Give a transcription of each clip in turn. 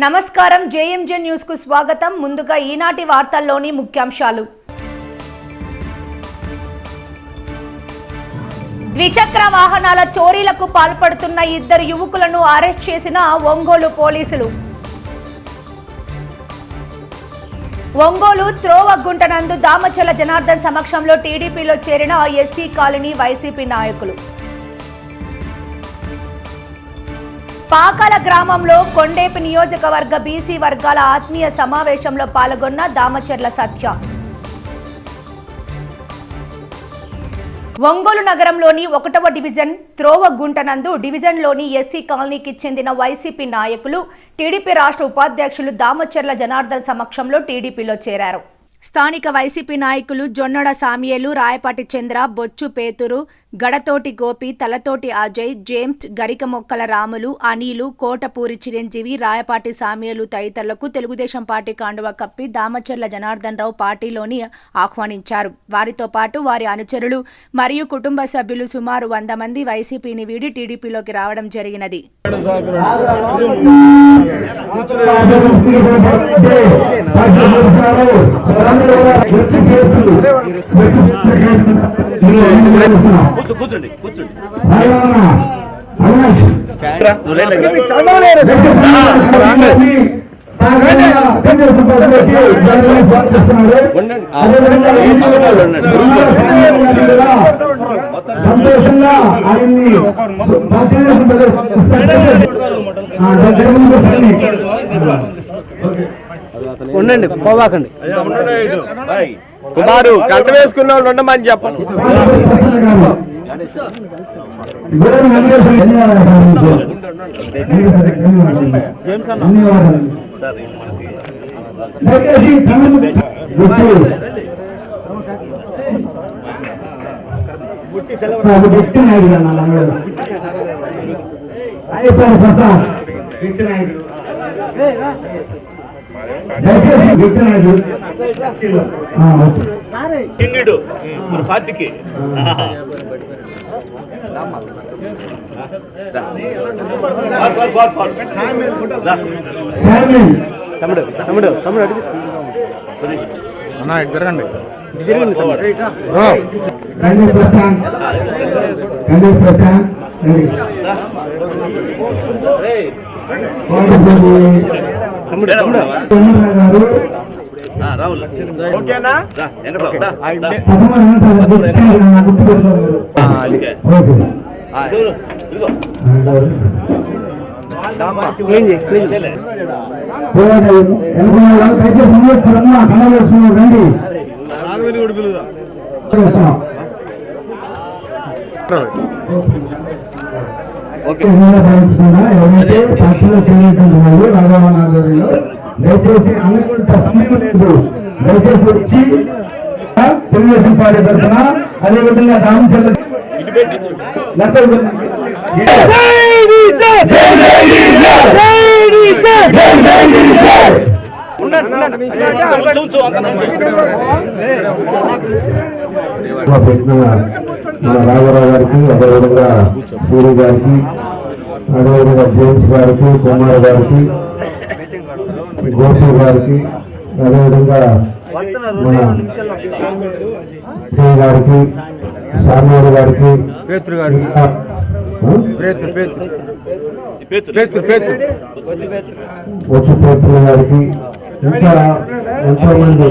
నమస్కారం JMJ news కు స్వాగతం. ముందుగా ఈనాటి వార్తల్లోని ముఖ్యాంశాలు. ద్విచక్ర వాహనాల చోరీలకు పాల్పడుతున్న ఇద్దరు యువకులను అరెస్ట్ చేసిన ఒంగోలు పోలీసులు. ఒంగోలు త్రోవగుంటనందు దామచర్ల జనార్దన్ సమక్షంలో టీడీపీలో చేరిన ఎస్సీ కాలనీ వైసీపీ నాయకులు. పాకాల గ్రామంలో కొండేపి నియోజకవర్గ బీసీ వర్గాల ఆత్మీయ సమావేశంలో పాల్గొన్న దామచర్ల సత్య. ఒంగోలు నగరంలోని 1వ డివిజన్ త్రోవగుంటనందు డివిజన్లోని ఎస్సీ కాలనీకి చెందిన వైసీపీ నాయకులు టీడీపీ రాష్ట్ర ఉపాధ్యక్షులు దామచర్ల జనార్దన్ సమక్షంలో టీడీపీలో చేరారు. స్థానిక వైసీపీ నాయకులు జొన్నడ సామ్యేలు, రాయపాటి చంద్ర, బొచ్చు పేతురు, గడతోటి గోపి, తలతోటి అజయ్, జేమ్స్, గరిక మొక్కల రాములు, అనిలు, కోటపూరి చిరంజీవి, రాయపాటి సామ్యేలు తదితరులకు తెలుగుదేశం పార్టీ కండువా కప్పి దామచర్ల జనార్దన్ రావు పార్టీలోని ఆహ్వానించారు. వారితో పాటు వారి అనుచరులు మరియు కుటుంబ సభ్యులు సుమారు 100 మంది వైసీపీని వీడి టీడీపీలోకి రావడం జరిగినది. సంతోషంగా ఆయన్ని ఉండండి, పోవాకండి. కుమారు కంట వేసుకున్న వాళ్ళు ఉండమని చెప్పండి. పార్టీకి తమ్ముడు తమ్ముడు తమ్ముడు అడిగి అన్నా ఇటు తిరగండి. తమ్ముడు తమ్ముడు ఓకేనా? ఎవరైతే పార్టీలో చేరినటువంటి వాళ్ళు రాఘవన్ ఆధ్వర్యంలో దయచేసి అనుకుంట సమయం లేదు, దయచేసి వచ్చి తెలుగుదేశం పార్టీ తరఫున అదేవిధంగా దామచర్ల మన రాఘవరావు గారికి, అదేవిధంగా పూరి గారికి, అదేవిధంగా జేమ్స్ గారికి, కుమార్ గారికి, గోపి గారికి, అదేవిధంగా మన గారికి, సామ్యూరు గారికి, వచ్చు పేతులు గారికి, ఇంకా ఎంతో మంది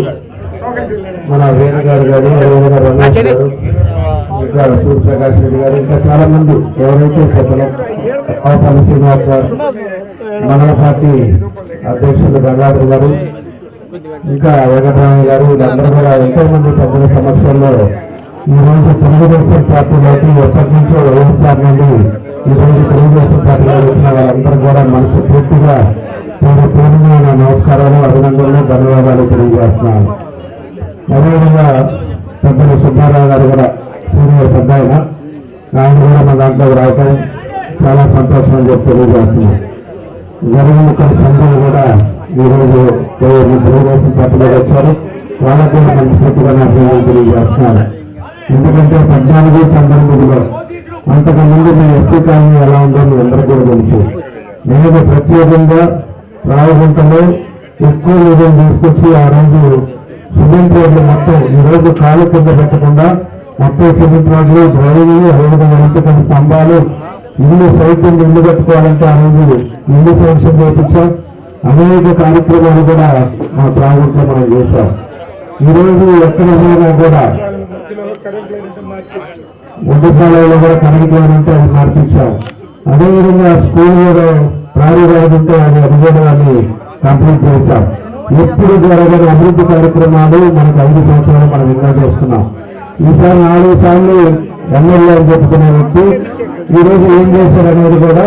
మన వేణుగారు గారు, అదేవిధంగా రమేష్ గారు, ఇంకా సూర్యప్రకాష్ రెడ్డి గారు, ఇంకా చాలా మంది ఎవరైతే పెద్దలు శ్రీనివాస్ గారు, మండల పార్టీ అధ్యక్షులు గంగాధర్ గారు, ఇంకా వెంకటరామయ్య గారు, వీళ్ళందరూ కూడా ఎంతో మంది పెద్దల సమక్షంలో ఈరోజు తెలుగుదేశం పార్టీలోకి ఎప్పటి నుంచో వైఎస్ఆర్ నుండి ఈరోజు తెలుగుదేశం పార్టీలో వచ్చిన వాళ్ళందరూ కూడా మనసు పూర్తిగా పూర్ణమైన నమస్కారాలు, అభినందనలు, ధన్యవాదాలు తెలియజేస్తున్నాను. అదేవిధంగా పెద్దలు సుబ్బారావు గారు కూడా సీనియర్ పెద్ద ఆయన కూడా మన దాంట్లో రావటం చాలా సంతోషం అని చెప్పి తెలియజేస్తున్నాం. గరీబ్ ముక్కల సంఘాలు కూడా ఈరోజు తెలుగుదేశం పార్టీలో వచ్చారు, వాళ్ళకు కూడా మనస్ఫూర్తిగా నాకు తెలియజేస్తున్నారు. ఎందుకంటే 14-19లో అంతకుముందు మీ ఎస్సీ కాలనీ ఎలా ఉందో మీ అందరికీ కూడా తెలుసు. నేను ప్రత్యేకంగా రావగుంటలో ఎక్కువ నిధులు తీసుకొచ్చి ఆ రోజు సిమెంట్ రోడ్లు మొత్తం ఈ రోజు కాలు కింద పెట్టకుండా మొత్తం సిమెంట్ రోడ్లు డ్రైనేజీలు అదేవిధంగా ఇంటికి స్తంభాలు ఇల్లు సైతం ఇల్లు కట్టుకోవాలంటే ఆ రోజు ఇల్లు శాంక్షన్ చేయించాం. అనేక కార్యక్రమాలు కూడా మా ప్రాంతంలో మనం చేశాం. ఈ రోజు ఎక్కడ పోయినా కూడా ఒడ్డుపాలలో కూడా కరెంట్ లైన్ ఉంటే అది మార్పించాం. అదేవిధంగా స్కూల్ కూడా ప్రారంభం ఉంటే అది కూడా దాన్ని కంప్లీట్ చేశాం. ఎప్పుడు జరగని అభివృద్ధి కార్యక్రమాలు మనకు 5 సంవత్సరాలు మనం ఎన్నో చేస్తున్నాం. ఈసారి 4 సార్లు ఎమ్మెల్యే అని చెప్పుకునే వ్యక్తి ఈ రోజు ఏం చేశారనేది కూడా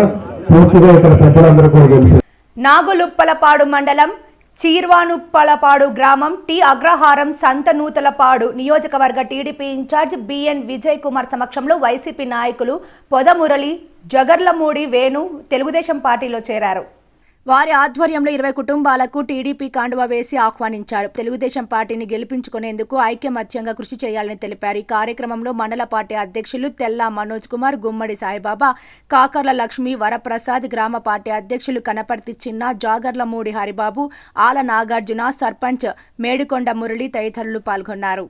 పూర్తిగా ఇక్కడ పెద్దలందరూ కూడా తెలుసు. నాగులుప్పలపాడు మండలం చీర్వానుప్పలపాడు గ్రామం టి అగ్రహారం సంతనూతలపాడు నియోజకవర్గ TDP incharge B N Vijay Kumar సమక్షంలో వైసీపీ నాయకులు పొదమురళి, జగర్లమూడి వేణు తెలుగుదేశం పార్టీలో చేరారు. వారి ఆధ్వర్యంలో 20 కుటుంబాలకు టీడీపీ కాండువా వేసి ఆహ్వానించారు. తెలుగుదేశం పార్టీని గెలిపించుకునేందుకు ఐక్యమత్యంగా కృషి చేయాలని తెలిపారు. ఈ కార్యక్రమంలో మండల పార్టీ అధ్యక్షులు తెల్లా మనోజ్ కుమార్, గుమ్మడి సాయిబాబా, కాకర్ల లక్ష్మి, వరప్రసాద్, గ్రామ పార్టీ అధ్యక్షులు కనపర్తి చిన్న, జాగర్లమూడి హరిబాబు, ఆల నాగార్జున, సర్పంచ్ మేడికొండ మురళి తదితరులు పాల్గొన్నారు.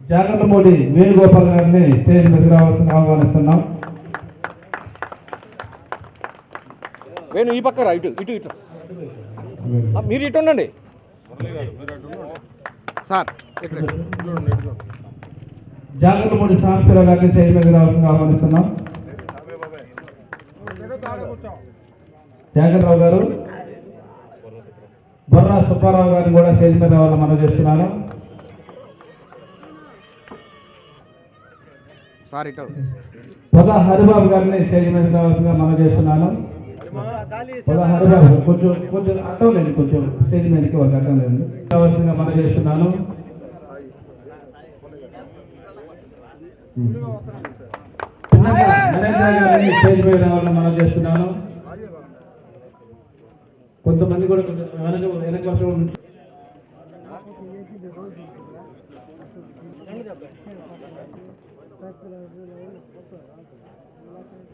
జాగర్లమూడి వేణుగోపాల్ గారిని స్టేజ్ మీదకి రావాల్సింది ఆహ్వానిస్తున్నాం. వేణు ఈ పక్క ఇటు ఇటు ఇటు మీరు ఇటు ఉండండి సార్. జాగర్లమూడి సాంబశివరావు గారిని స్టేజ్ మీదకి రావాల్సింది ఆహ్వానిస్తున్నాం. జాగర్రావు గారు, బొర్రా సుబ్బారావు గారిని కూడా స్టేజ్ మీద రావాలని మనం చేస్తున్నాను. పొద హరిబాబు గారిని స్టేజ్ మీద రావాల్సిందిగా మనం చేస్తున్నాను. పొద హరిబాబు కొంచెం అడ్డం లేదు, కొంచెం స్టేజ్ మీదకి వాళ్ళకి అడ్డం లేదు, రావాల్సిందిగా మనం చేస్తున్నాను. గారిని స్టేజ్ మీద రావాలని మనం చేస్తున్నాను. కొంతమంది కూడా వెనక వర్షం నుంచి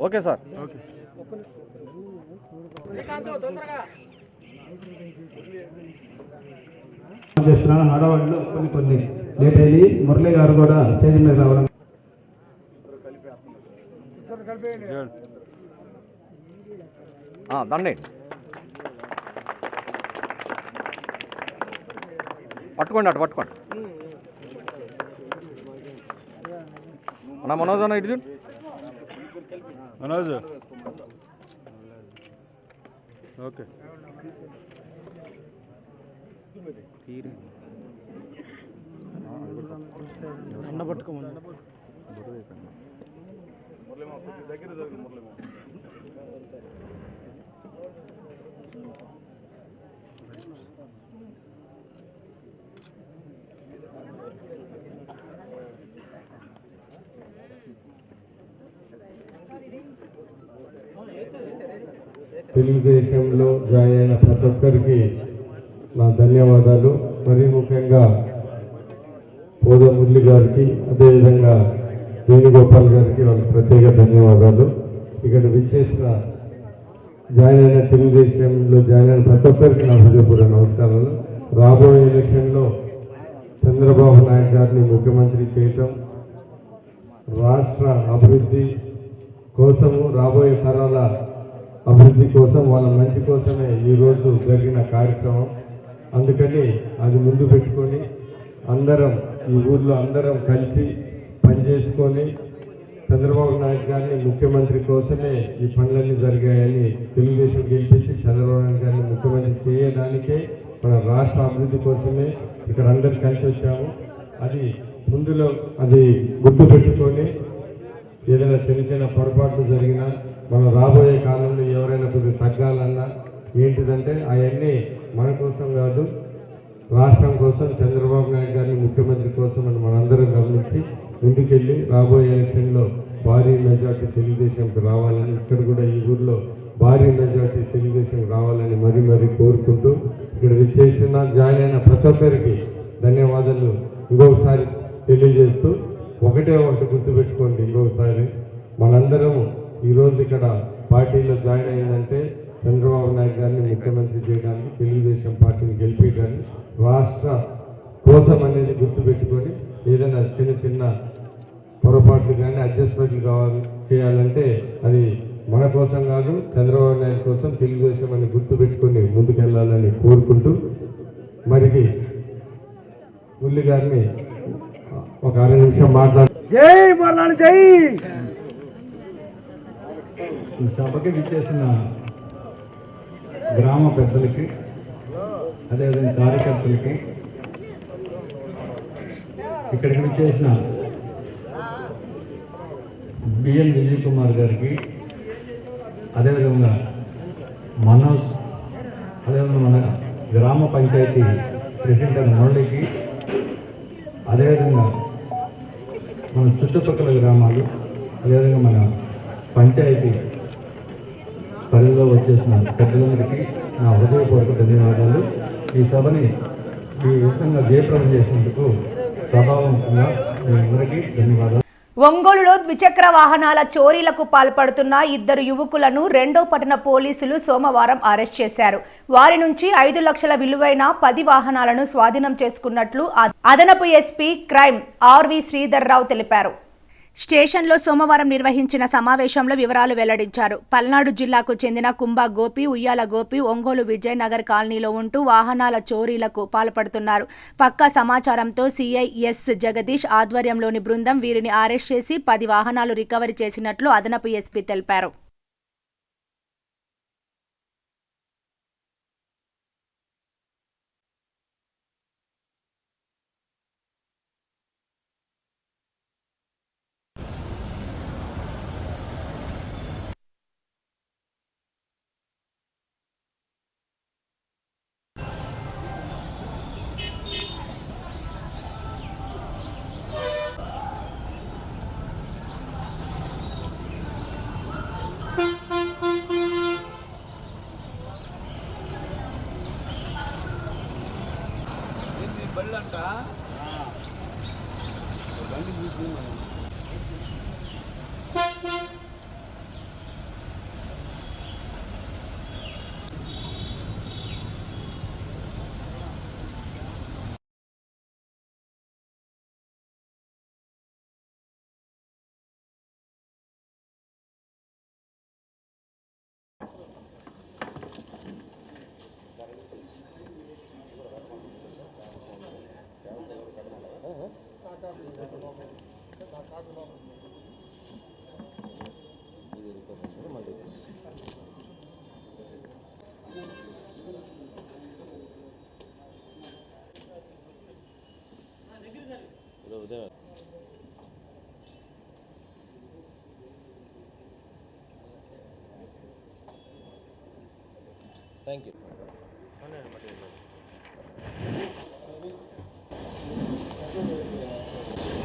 ఓకే సార్. చేస్తున్నాను. ఆడవాళ్ళు కొన్ని లేట్ అయ్యి మురళి గారు కూడా స్టేజ్ మీద రావడం. దండి పట్టుకోండి, అటు పట్టుకోండి అన్న. మనోజ్ అన్న ఇటు మనోజ్. ఓకే అన్న పట్టుకోమని తెలుగుదేశంలో జాయిన్ అయిన ప్రతి ఒక్కరికి నా ధన్యవాదాలు. మరీ ముఖ్యంగా పోదమురళి గారికి, అదేవిధంగా వేణుగోపాల్ గారికి వాళ్ళకి ప్రత్యేక ధన్యవాదాలు. ఇక్కడ విచ్చేసిన జాయిన్ అయిన తెలుగుదేశంలో జాయిన్ అయిన ప్రతి ఒక్కరికి నా హృదయపూర్వక నమస్కారాలు. రాబోయే ఎలక్షన్లో చంద్రబాబు నాయుడు గారిని ముఖ్యమంత్రి చేయటం, రాష్ట్ర అభివృద్ధి కోసము, రాబోయే తరాల అభివృద్ధి కోసం, వాళ్ళ మంచి కోసమే ఈరోజు జరిగిన కార్యక్రమం. అందుకని అది ముందు పెట్టుకొని అందరం ఈ ఊర్లో అందరం కలిసి పనిచేసుకొని చంద్రబాబు నాయుడు గారిని ముఖ్యమంత్రి కోసమే ఈ పనులన్నీ జరిగాయని, తెలుగుదేశం గెలిపించి చంద్రబాబు నాయుడు గారిని ముఖ్యమంత్రి చేయడానికే, మన రాష్ట్ర అభివృద్ధి కోసమే ఇక్కడ అందరు కలిసి వచ్చాము. అది ముందులో అది గుర్తు పెట్టుకొని ఏదైనా చిన్న చిన్న పొరపాట్లు జరిగినా, మనం రాబోయే కాలంలో ఎవరైనా కొద్దిగా తగ్గాలన్నా ఏంటిదంటే అవన్నీ మన కోసం కాదు, రాష్ట్రం కోసం, చంద్రబాబు నాయుడు గారిని ముఖ్యమంత్రి కోసం అని మనందరం గమనించి ముందుకెళ్ళి రాబోయే ఎలక్షన్లో భారీ మెజార్టీ తెలుగుదేశంకి రావాలని, ఇక్కడ కూడా ఈ ఊర్లో భారీ మెజార్టీ తెలుగుదేశం రావాలని మరీ కోరుకుంటూ ఇక్కడ విచ్చేసిన జాయిన్ అయిన ప్రతి ఒక్కరికి ధన్యవాదాలు ఇంకొకసారి తెలియజేస్తూ ఒకటి గుర్తుపెట్టుకోండి, ఇంకొకసారి మనందరం ఈరోజు ఇక్కడ పార్టీలో జాయిన్ అయిందంటే చంద్రబాబు నాయుడు గారిని ముఖ్యమంత్రి చేయడానికి, తెలుగుదేశం పార్టీని గెలిపించడానికి, రాష్ట్ర కోసం అనేది గుర్తుపెట్టుకొని ఏదైనా చిన్న చిన్న పొరపాట్లు కానీ అడ్జస్ట్మెంట్లు చేయాలంటే అది మన కోసం కాదు, చంద్రబాబు నాయుడు కోసం, తెలుగుదేశం అని గుర్తుపెట్టుకొని ముందుకెళ్ళాలని కోరుకుంటూ మరికి మురళి గారిని ఒక 6 నిమిషం మాట్లాడు. జై మరణాలు జై. ఈ సభకి విచ్చేసిన గ్రామ పెద్దలకి, అదేవిధంగా కార్యకర్తలకి, ఇక్కడికి విచ్చేసిన బిఎన్ విజయ్ కుమార్ గారికి, అదేవిధంగా మనోజ్, అదేవిధంగా మన గ్రామ పంచాయతీ ప్రెసిడెంట్ మురళికి, అదేవిధంగా మన చుట్టుపక్కల గ్రామాలు, అదేవిధంగా మన పంచాయతీ పరిధిలో వచ్చేసిన పెద్దలందరికీ నా హృదయపూర్వక ధన్యవాదాలు. ఈ సభని ఈ విధంగా జయప్రదం చేసినందుకు సభావంతంగా మీ అందరికీ ధన్యవాదాలు. ఒంగోలులో ద్విచక్ర వాహనాల చోరీలకు పాల్పడుతున్న 2 యువకులను 2వ పట్టణ పోలీసులు సోమవారం అరెస్ట్ చేశారు. వారి నుంచి 5 లక్షల విలువైన 10 వాహనాలను స్వాధీనం చేసుకున్నట్లు అదనపు ఎస్పీ క్రైమ్ ఆర్వి శ్రీధర్ రావు తెలిపారు. స్టేషన్లో సోమవారం నిర్వహించిన సమావేశంలో వివరాలు వెల్లడించారు. పల్నాడు జిల్లాకు చెందిన కుంభా గోపి, ఉయ్యాల గోపి ఒంగోలు విజయనగర్ కాలనీలో ఉంటూ వాహనాల చోరీలకు పాల్పడుతున్నారు. పక్కా సమాచారంతో సిఐ ఎస్ జగదీష్ ఆధ్వర్యంలోని బృందం వీరిని అరెస్ట్ చేసి 10 వాహనాలు రికవరీ చేసినట్లు అదనపు ఎస్పీ తెలిపారు. Thank you.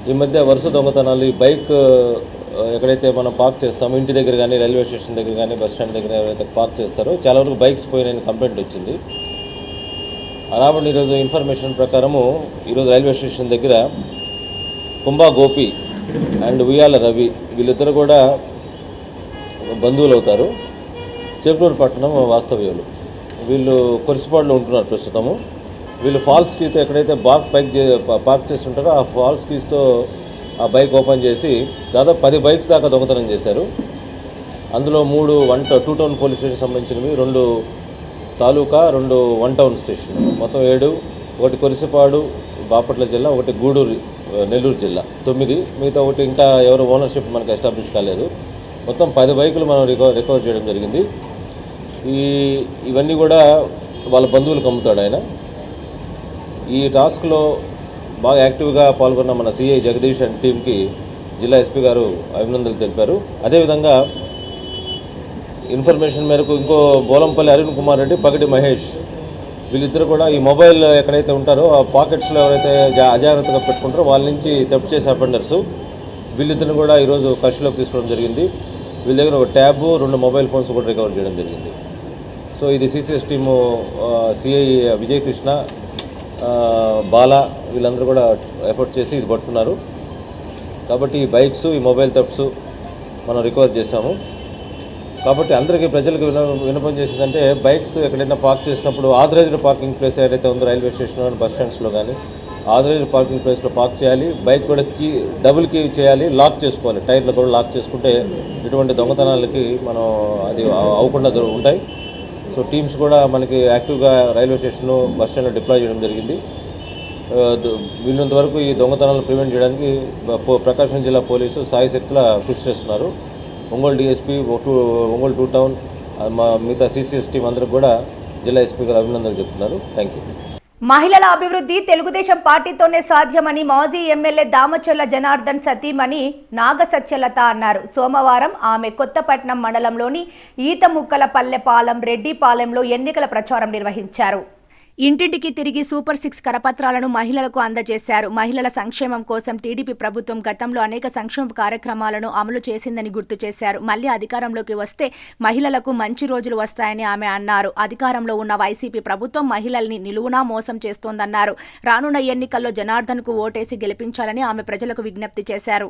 ఈ మధ్య వరుస దొంగతనాలు, ఈ బైక్ ఎక్కడైతే మనం పార్క్ చేస్తామో ఇంటి దగ్గర కానీ, రైల్వే స్టేషన్ దగ్గర కానీ, బస్ స్టాండ్ దగ్గర ఎవరైతే పార్క్ చేస్తారో చాలా వరకు బైక్స్ పోయిన కంప్లైంట్ వచ్చింది. రాబడి ఈరోజు ఇన్ఫర్మేషన్ ప్రకారము ఈరోజు రైల్వే స్టేషన్ దగ్గర కుంభా గోపి అండ్ ఉయ్యాల రవి వీళ్ళిద్దరు కూడా బంధువులు అవుతారు. చెరుకూరు పట్టణం వాస్తవ్యులు. వీళ్ళు కొరిసిపాడులో ఉంటున్నారు ప్రస్తుతము. వీళ్ళు ఫాల్స్ కీతో ఎక్కడైతే పార్క్ చేసి ఉంటారో ఆ ఫాల్స్ కీస్తో ఆ బైక్ ఓపెన్ చేసి దాదాపు 10 బైక్స్ దాకా దొంగతనం చేశారు. అందులో 3 2 టౌన్ పోలీస్ స్టేషన్ సంబంధించినవి, 2 తాలూకా, 2 1 టౌన్ స్టేషన్, మొత్తం 7. ఒకటి కొరిసిపాడు బాపట్ల జిల్లా, ఒకటి గూడూరు నెల్లూరు జిల్లా 9. మిగతా ఒకటి ఇంకా ఎవరు ఓనర్షిప్ మనకు ఎస్టాబ్లిష్ కాలేదు. మొత్తం 10 బైకులు మనం రికవర్ చేయడం జరిగింది. ఇవన్నీ కూడా వాళ్ళ బంధువులకు అమ్ముతాడు ఆయన. ఈ టాస్క్లో బాగా యాక్టివ్గా పాల్గొన్న మన సిఐ జగదీష్ అండ్ టీంకి జిల్లా ఎస్పీ గారు అభినందనలు తెలిపారు. అదేవిధంగా ఇన్ఫర్మేషన్ మేరకు ఇంకో బోలంపల్లి అరుణ్ కుమార్ రెడ్డి, పగటి మహేష్ వీళ్ళిద్దరు కూడా ఈ మొబైల్ ఎక్కడైతే ఉంటారో ఆ పాకెట్స్లో ఎవరైతే అజాగ్రత్తగా పెట్టుకుంటారో వాళ్ళ నుంచి థెఫ్ట్ చేసే అఫెండర్స్ వీళ్ళిద్దరిని కూడా ఈరోజు కస్టడీలోకి తీసుకోవడం జరిగింది. వీళ్ళ దగ్గర ఒక ట్యాబ్, 2 మొబైల్ ఫోన్స్ కూడా రికవర్ చేయడం జరిగింది. సో ఇది CCS team CI Vijay Krishna, Bala వీళ్ళందరూ కూడా ఎఫర్ట్ చేసి ఇది పట్టుకున్నారు. కాబట్టి ఈ బైక్స్, ఈ మొబైల్ థెఫ్ట్స్ మనం రికవర్ చేసాము. కాబట్టి అందరికీ ప్రజలకు విన్నపం చేసిందంటే బైక్స్ ఎక్కడైనా పార్క్ చేసినప్పుడు ఆథరైజ్డ్ పార్కింగ్ ప్లేస్ ఏదైతే ఉందో రైల్వే స్టేషన్లో, బస్ స్టాండ్స్లో కానీ ఆథరైజ్డ్ పార్కింగ్ ప్లేస్లో పార్క్ చేయాలి. బైక్ కూడా డబుల్ కీ చేయాలి, లాక్ చేసుకోవాలి. టైర్లు కూడా లాక్ చేసుకుంటే ఇటువంటి దొంగతనాలకి మనం అది అవ్వకుండా ఉంటాయి. సో టీమ్స్ కూడా మనకి యాక్టివ్గా రైల్వే స్టేషన్, బస్ స్టాండ్లో డిప్లాయ్ చేయడం జరిగింది. వీళ్ళంత వరకు ఈ దొంగతనాలను ప్రివెంట్ చేయడానికి ప్రకాశం జిల్లా పోలీసు సాయి శక్తుల కృషి చేస్తున్నారు. ఒంగోలు డిఎస్పీ, ఒంగోలు 2 టౌన్, మిగతా సిసిఎస్ టీం అందరికి కూడా జిల్లా ఎస్పీ గారు అభినందనలు చెప్తున్నారు. Thank you. మహిళల అభివృద్ధి తెలుగుదేశం పార్టీతోనే సాధ్యమని మాజీ ఎమ్మెల్యే దామచర్ల జనార్దన్ సతీమణి నాగసత్యలత అన్నారు. సోమవారం ఆమె కొత్తపట్నం మండలంలోని ఈతముక్కలపల్లెపాలెం రెడ్డిపాలెంలో ఎన్నికల ప్రచారం నిర్వహించారు. ఇంటింటికి తిరిగి సూపర్ 6 కరపత్రాలను మహిళలకు అందజేశారు. మహిళల సంక్షేమం కోసం టీడీపీ ప్రభుత్వం గతంలో అనేక సంక్షేమ కార్యక్రమాలను అమలు చేసిందని గుర్తు చేశారు. మళ్లీ అధికారంలోకి వస్తే మహిళలకు మంచి రోజులు వస్తాయని ఆమె అన్నారు. అధికారంలో ఉన్న వైసీపీ ప్రభుత్వం మహిళల్ని నిలువునా మోసం చేస్తోందన్నారు. రానున్న ఎన్నికల్లో జనార్దన్కు ఓటేసి గెలిపించాలని ఆమె ప్రజలకు విజ్ఞప్తి చేశారు.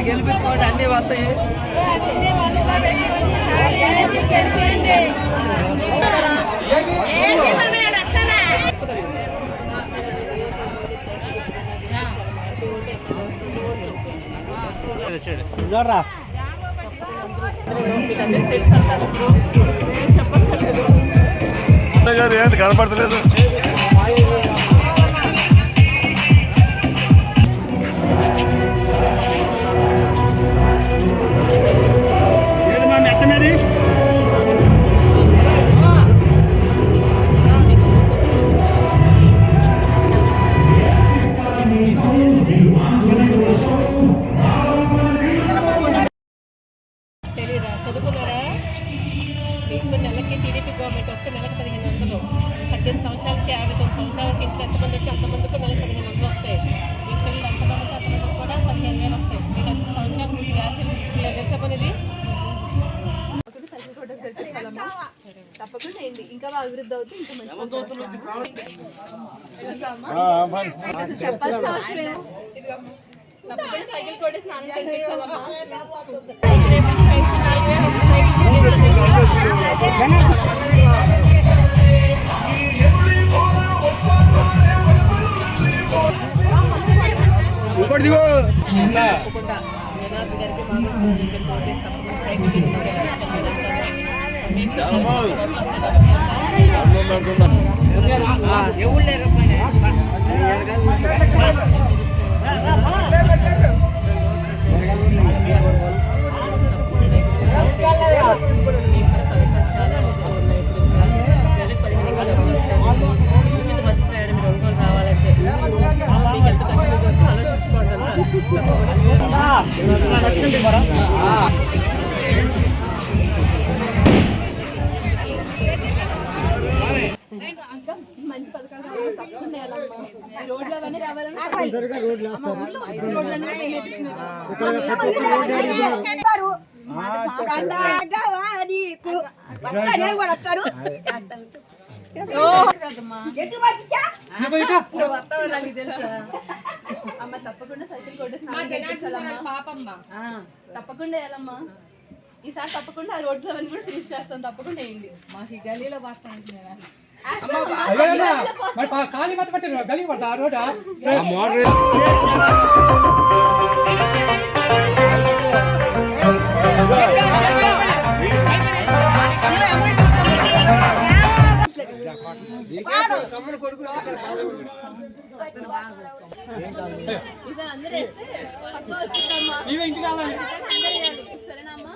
గెలిపించుకోండి, అన్ని వస్తాయి. ఏంటి కనపడతలేదు? నెలకి టీడీపీ గవర్నమెంట్ వస్తే నెలకు 1500, 18 సంవత్సరాలకి 59 సంవత్సరాలకి ఇంట్లో ఎంతమంది వచ్చి అంతమందికి నెలకు 1500 వస్తాయి. ఈ పిల్లలు అంతమందికి అంతమందికి కూడా 15,000 వస్తాయి. మీకు 5 సంవత్సరాలు మీకు గ్యాస్ అనేది తప్పకుండా ఏంటి ఇంకా బాగా అభివృద్ధి అవుతుంది. ఇంకా మంచి చెప్పాల్సిన అవసరం ఏమో తప్పకుండా సైకిల్ కొట్టి స్నానం చేయించాలమ్మా. జనార్దన్ గారికి మంచి పథకాలు రావాలి. తప్పకుండా రోడ్లు అవన్నీ రావాలని అమ్మ తప్పకుండా సైకిల్ కొట్టేసి పాపమ్మ తప్పకుండా వేయాలమ్మా. ఈసారి తప్పకుండా ఆ రోడ్లు అవన్నీ కూడా ఫినిష్ చేస్తాను. తప్పకుండా వేయండి. మాకు ఈ గలీలో ఈసారి అందరూ వేస్తే పక్క వచ్చిందమ్మా. సరేనమ్మా,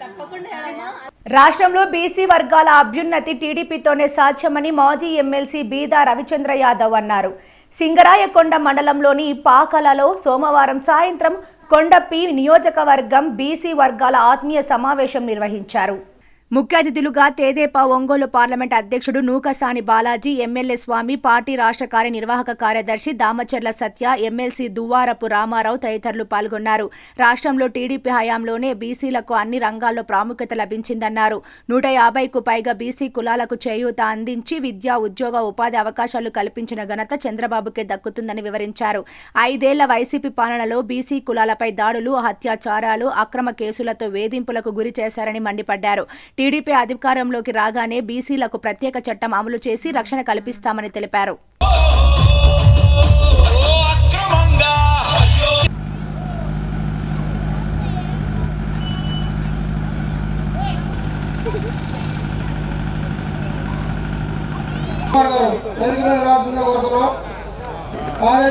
తప్పకుండా రాష్ట్రంలో బీసీ వర్గాల అభ్యున్నతి టీడీపీతోనే సాధ్యమని మాజీ ఎమ్మెల్సీ బీదా రవిచంద్ర యాదవ్ అన్నారు. సింగరాయకొండ మండలంలోని పాకలలో సోమవారం సాయంత్రం కొండపి నియోజకవర్గం బీసీ వర్గాల ఆత్మీయ సమావేశం నిర్వహించారు. ముఖ్య అతిథులుగా తెదేపా ఒంగోలు పార్లమెంట్ అధ్యక్షుడు నూకసాని బాలాజీ, ఎమ్మెల్యే స్వామి, పార్టీ రాష్ట్ర కార్యనిర్వాహక కార్యదర్శి దామచర్ల సత్య, ఎమ్మెల్సీ దువ్వారపు రామారావు తదితరులు పాల్గొన్నారు. రాష్ట్రంలో టీడీపీ హయాంలోనే బీసీలకు అన్ని రంగాల్లో ప్రాముఖ్యత లభించిందన్నారు. 150కు పైగా బీసీ కులాలకు చేయూత అందించి విద్యా, ఉద్యోగ, ఉపాధి అవకాశాలు కల్పించిన ఘనత చంద్రబాబుకే దక్కుతుందని వివరించారు. 5 ఏళ్ల వైసీపీ పాలనలో బీసీ కులాలపై దాడులు, అత్యాచారాలు, అక్రమ కేసులతో వేధింపులకు గురి చేశారని మండిపడ్డారు. టీడీపీ అధికారంలోకి రాగానే బీసీలకు ప్రత్యేక చట్టం అమలు చేసి రక్షణ కల్పిస్తామని తెలిపారు.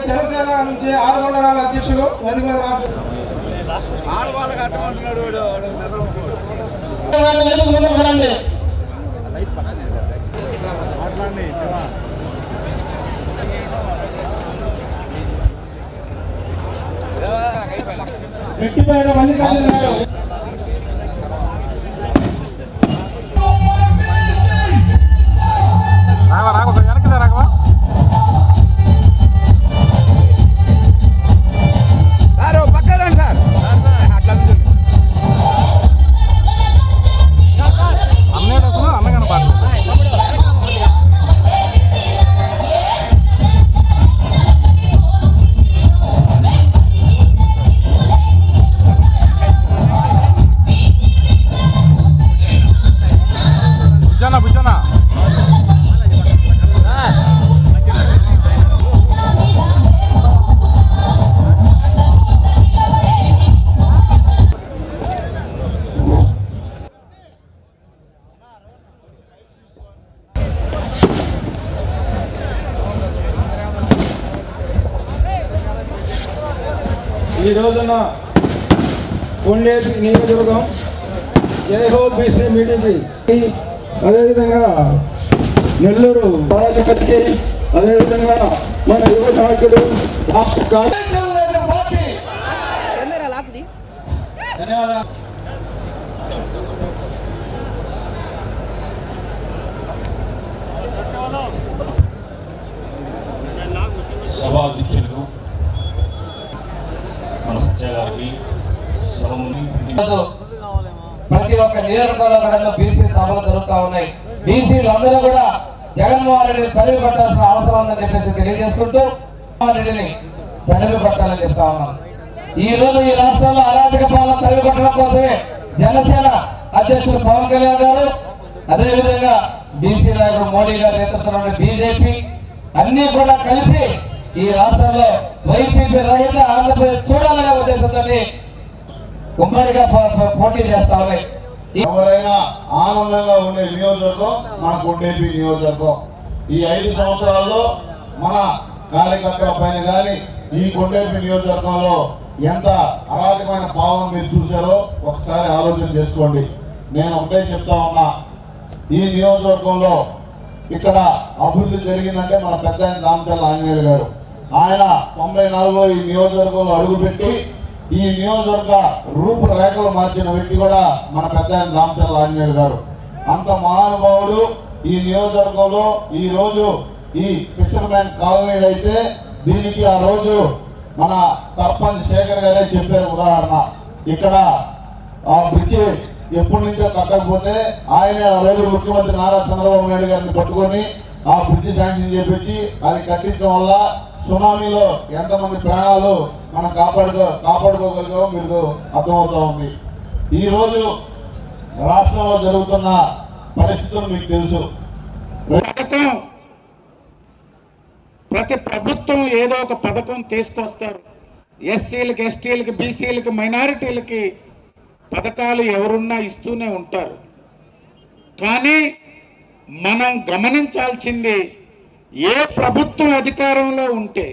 జనసేన నుంచి 6 మండలాల అధ్యక్షులు గట్టిపైన మల్లికార్జున గారు ఈ రోజున కొండేపి నియోజకవర్గం జయహో బీసీ మీటింగ్, అదేవిధంగా నెల్లూరు బాలచకర్కి, అదేవిధంగా మన యువ నాయకుడు సభాధ్యక్షులు మన సత్య గారికి, ప్రతి ఒక్క నియోజకవర్గంలో బీసీ సభలు జరుగుతూ ఉన్నాయి. బీసీలు అందరూ కూడా జగన్మోహన్ రెడ్డిని తరిమి పట్టాల్సిన అవసరం ఉందని చెప్పేసి తెలియజేసుకుంటూ జగన్మోహన్ రెడ్డిని తరిమి పట్టాలని చెప్తా ఉన్నాం. ఈ రోజు ఈ రాష్ట్రంలో అరాజక పాలన తరిమి పట్టడం కోసమే జనసేన అధ్యక్షుడు పవన్ కళ్యాణ్ గారు, అదేవిధంగా బీసీ నాయకుడు మోడీ గారి నేతృత్వంలోని బీజేపీ అన్ని కూడా కలిసి ఈ రాష్ట్రంలో వైసీపీ రహిత ఆంధ్రప్రదేశ్ చూడాలనే ఉద్దేశంతో ఉమ్మడిగా పోటీ చేస్తా ఉన్నాయి. ఎవరైనా ఆనందంగా ఉండే నియోజకవర్గం మన కొండేపి నియోజకవర్గం. ఈ 5 సంవత్సరాల్లో మన కార్యకర్తల పైన కానీ ఈ కొండేపి నియోజకవర్గంలో ఎంత అరాజకమైన పాలన మీరు చూశారో ఒకసారి ఆలోచన చేసుకోండి. నేను ఒకటే చెప్తా ఉన్నా, ఈ నియోజకవర్గంలో ఇక్కడ అభివృద్ధి జరిగిందంటే మన పెద్ద ఆయన దామచర్ల ఆంజనేయులు గారు. ఆయన 94లో ఈ నియోజకవర్గంలో అడుగుపెట్టి ఈ నియోజకవర్గ రూపురేఖలు మార్చిన వ్యక్తి కూడా మన పెద్ద ఆయన దామచర్ల ఆంజనేయులు గారు. అంత మహానుభావుడు ఈ నియోజకవర్గంలో ఈ రోజు ఈ ఫిషర్మెన్ కాలనీలు అయితే దీనికి ఆ రోజు మన సర్పంచ్ శేఖర్ గారే చెప్పారు ఉదాహరణ. ఇక్కడ ఆ బ్రిడ్జి ఎప్పటి నుంచో కట్టకపోతే ఆయన ఆ రోజు ముఖ్యమంత్రి నారా చంద్రబాబు నాయుడు గారిని పట్టుకొని ఆ బ్రిడ్జి శాంక్షన్ చేపించి అది కట్టించడం వల్ల సునామీలో ఎంతమంది ప్రాణాలు మనం కాపాడుకోగలిగామో మీకు అర్థమవుతా ఉంది. ఈరోజు రాష్ట్రంలో జరుగుతున్న పరిస్థితులు మీకు తెలుసు. ప్రతి ప్రభుత్వం ఏదో ఒక పథకం తీసుకొస్తారు. ఎస్సీలకి, ఎస్టీలకి, బీసీలకి, మైనారిటీలకి పథకాలు ఎవరున్నా ఇస్తూనే ఉంటారు. కానీ మనం గమనించాల్సింది, ఏ ప్రభుత్వం అధికారంలో ఉంటే,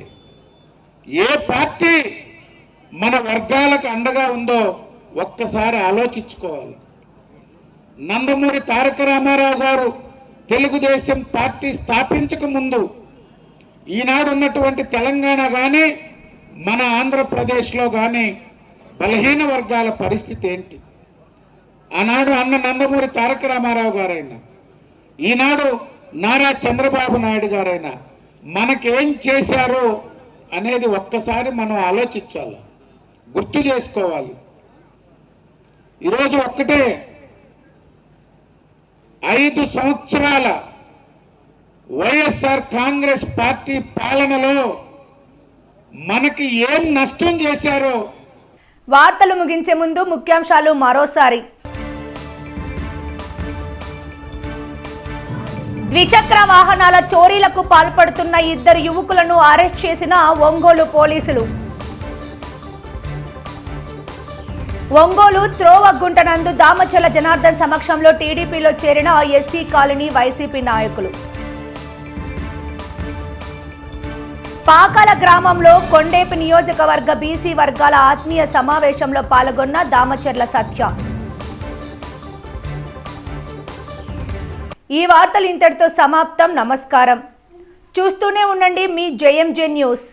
ఏ పార్టీ మన వర్గాలకు అండగా ఉందో ఒక్కసారి ఆలోచించుకోవాలి. నందమూరి తారక రామారావు గారు తెలుగుదేశం పార్టీ స్థాపించక ముందు ఈనాడు ఉన్నటువంటి తెలంగాణ కానీ మన ఆంధ్రప్రదేశ్లో కానీ బలహీన వర్గాల పరిస్థితి ఏంటి? ఆనాడు అన్న నందమూరి తారక రామారావు గారైనా, ఈనాడు నారా చంద్రబాబు నాయుడు గారైనా మనకేం చేశారో అనేది ఒక్కసారి మనం ఆలోచించాలి, గుర్తు చేసుకోవాలి. ఈరోజు ఒక్కటే 5 సంవత్సరాల వైఎస్ఆర్ కాంగ్రెస్ పార్టీ పాలనలో మనకి ఏం నష్టం చేశారో. వార్తలు ముగించే ముందు ముఖ్యాంశాలు మరోసారి. ద్విచక్ర వాహనాల చోరీలకు పాల్పడుతున్న 2 యువకులను అరెస్ట్ చేసిన ఒంగోలు పోలీసులు. ఒంగోలు త్రోవగుంటనందు దామచర్ల జనార్దన్ సమక్షంలో టీడీపీలో చేరిన ఎస్సీ కాలనీ వైసీపీ నాయకులు. పాకాల గ్రామంలో కొండేపి నియోజకవర్గ బీసీ వర్గాల ఆత్మీయ సమావేశంలో పాల్గొన్న దామచర్ల సత్య. ఈ వార్తలు ఇంతటితో సమాప్తం. నమస్కారం. చూస్తూనే ఉండండి మీ జేఎంజే న్యూస్.